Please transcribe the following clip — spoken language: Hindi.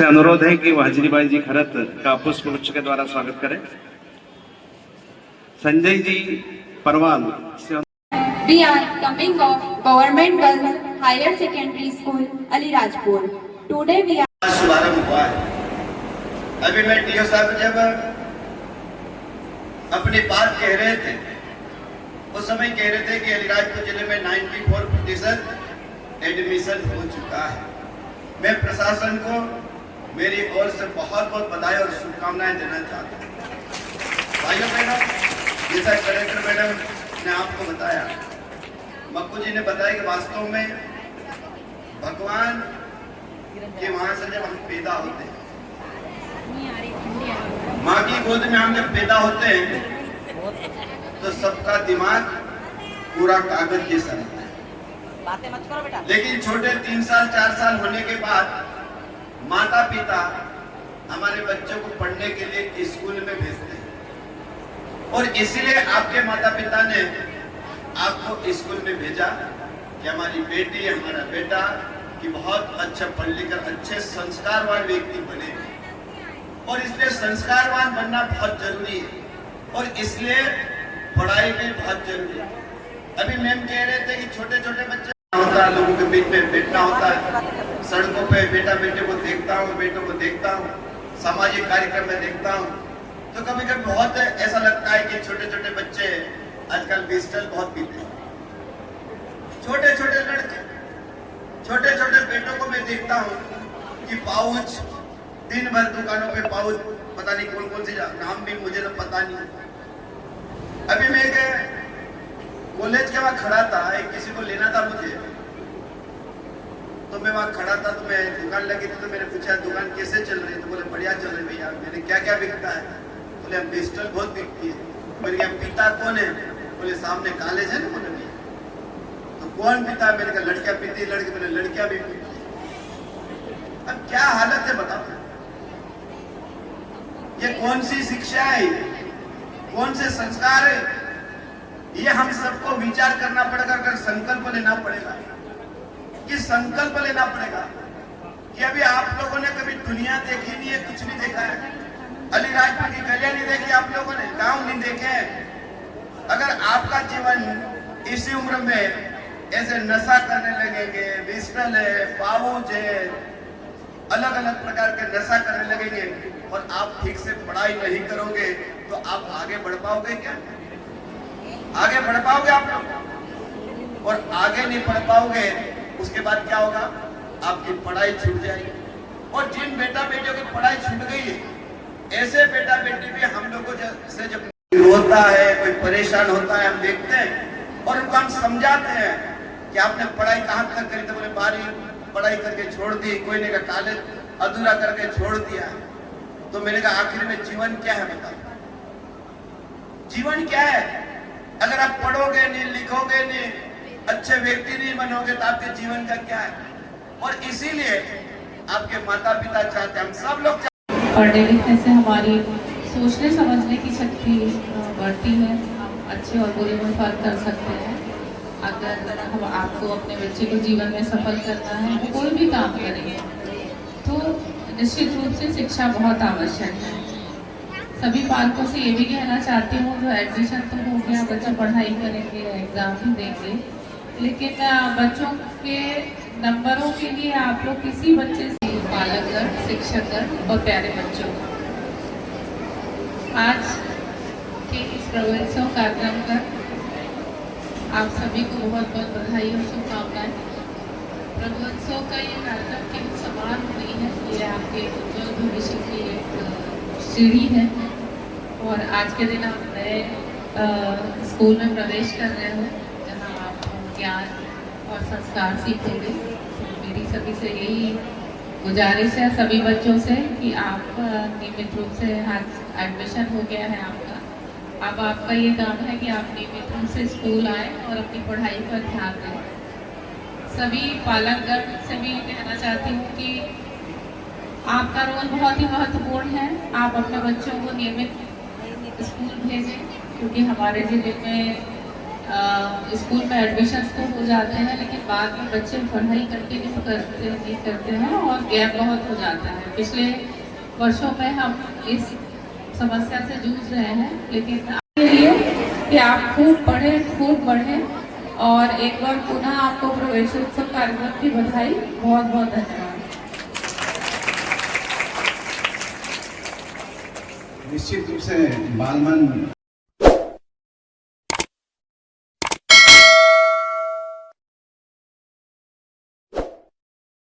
आपसे अनुरोध है कि हाजिरीबाई जी खरत का पुष्प गुच्छ के द्वारा स्वागत करें। संजय जी परवान से We are coming of Government Girls Higher Secondary School, Alirajpur. Today we are शुभारंभ हुआ है। अभी मैं टीओ साहब जब अपनी बात कह रहे थे उस समय कह रहे थे कि अलीराजपुर जिले में 94% एडमिशन हो चुका है। मैं प्रशासन को मेरी ओर से बहुत बहुत बधाई और शुभकामनाएं देना चाहता हूँ। भाइयों बहनों, जैसा कलेक्टर मैडम ने आपको बताया, मक्कू जी ने बताया कि वास्तव में भगवान के वहां से जब हम पैदा होते हैं, माँ की गोद में हम जब पैदा होते हैं तो सबका दिमाग पूरा कागज जैसा रहता है। बातें मत करो बेटा। लेकिन छोटे 3 साल 4 साल होने के बाद माता पिता हमारे बच्चों को पढ़ने के लिए स्कूल में भेजते हैं और इसलिए आपके माता पिता ने आपको स्कूल में भेजा कि हमारी बेटी हमारा बेटा कि बहुत अच्छा पढ़ लिखकर अच्छे संस्कारवान व्यक्ति बने और इसलिए संस्कारवान बनना बहुत जरूरी है और इसलिए पढ़ाई भी बहुत जरूरी है। अभी मैम कह रहे थे कि छोटे छोटे बच्चे होता है, लोगों के बीच में बैठना होता है, सड़कों पे बेटा बेटे को देखता हूँ, बेटों को देखता हूँ, सामाजिक कार्यक्रम में देखता हूँ, तो कभी कभी बहुत ऐसा लगता है कि छोटे छोटे बच्चे आजकल पिस्टल बहुत पीते हैं। छोटे छोटे लड़के छोटे छोटे बेटों को मैं देखता हूँ कि पाउच, दिन भर दुकानों पे पाउच, पता नहीं कौन कौन सी नाम भी मुझे तो पता नहीं। अभी मैं कॉलेज के वहां खड़ा था, एक किसी को लेना था मुझे, तो मैं वहां खड़ा था, तो मैं दुकान लगी थी, तो मैंने पूछा दुकान कैसे चल रही है, तो बोले बढ़िया चल रही भैया। मैंने क्या क्या बिकता है, बोले पिस्टल बहुत बिकती है। मैंने कहा पिता कौन है, बोले सामने कॉलेज है ना, बोले भैया। तो कौन पिता है, मैंने कहा लड़कियां पीती, लड़के बोले लड़कियां भी पीती। अब क्या हालत है बताओ, ये कौन सी शिक्षा है, कौन से संस्कार है, ये हम सबको विचार करना पड़ेगा। अगर संकल्प लेना पड़ेगा कि संकल्प लेना पड़ेगा कि अभी आप लोगों ने कभी दुनिया देखी नहीं है, कुछ नहीं देखा है, अलीराजपुर की गलियां नहीं देखी आप लोगों ने, गांव नहीं देखे हैं। अगर आपका जीवन इसी उम्र में ऐसे नशा करने लगेंगे, पिस्टल है, पाउच है, अलग अलग प्रकार के नशा करने लगेंगे और आप ठीक से पढ़ाई नहीं करोगे तो आप आगे बढ़ पाओगे क्या? आगे बढ़ पाओगे आप लोग? और आगे नहीं बढ़ पाओगे, उसके बाद क्या होगा, आपकी पढ़ाई छूट जाएगी। और जिन बेटा बेटियों की पढ़ाई छूट गई है, ऐसे बेटा बेटी भी हम लोगों से जब रोता है, कोई परेशान होता है, हम देखते हैं और उनको हम समझाते हैं कि आपने पढ़ाई कहाँ तक करी, तो बोले 12वीं पढ़ाई करके छोड़ दी, कोई ने कहा कॉलेज अधूरा करके छोड़ दिया। तो मैंने कहा आखिर में जीवन क्या है बताओ, जीवन क्या है? अगर आप पढ़ोगे नहीं, लिखोगे नहीं, अच्छे व्यक्ति नहीं बनोगे तो आपके जीवन का क्या है? और इसीलिए आपके माता पिता चाहते, हम सब लोग पढ़ने लिखने से हमारी सोचने समझने की शक्ति बढ़ती है, हम अच्छे और बुरे में फर्क कर सकते हैं। अगर हम आपको अपने बच्चे को जीवन में सफल करना है, कोई भी काम करेंगे तो निश्चित रूप से शिक्षा बहुत आवश्यक है। सभी पालकों से ये भी कहना चाहती हूँ, जो एडमिशन तो हो गया, बच्चे पढ़ाई करेंगे, एग्ज़ाम भी देंगे, लेकिन बच्चों के नंबरों के लिए आप लोग किसी बच्चे से पालकगण, शिक्षकगण और प्यारे बच्चों को आज के इस प्रवेशोत्सव कार्यक्रम का आप सभी को बहुत बहुत बधाई और शुभकामनाएं। प्रवेशोत्सव का ये कार्यक्रम केवल समान नहीं है, ये आपके उज्जवल भविष्य की एक सीढ़ी है। और आज के दिन आप नए स्कूल में प्रवेश कर रहे हो, जहाँ आप ज्ञान और संस्कार सीखोगे। मेरी सभी से यही गुजारिश है, सभी बच्चों से, कि आप नियमित रूप से, आज एडमिशन हो गया है आपका, अब आपका ये काम है कि आप नियमित रूप से स्कूल आए और अपनी पढ़ाई पर ध्यान दें। सभी पालकगण से भी कहना चाहती हूँ कि आपका रोल बहुत ही महत्वपूर्ण है। आप अपने बच्चों को नियमित स्कूल भेजें, क्योंकि हमारे ज़िले में स्कूल में एडमिशन तो हो जाते हैं, लेकिन बाद में बच्चे पढ़ाई कंटिन्यू करते हैं और गैप बहुत हो जाता है। पिछले वर्षों में हम इस समस्या से जूझ रहे हैं, लेकिन आपके लिए कि आप खूब पढ़ें, खूब बढ़ें। और एक बार पुनः आपको प्रवेशोत्सव कार्यक्रम की बधाई, बहुत बहुत धन्यवाद। निश्चित रूप से बाल मन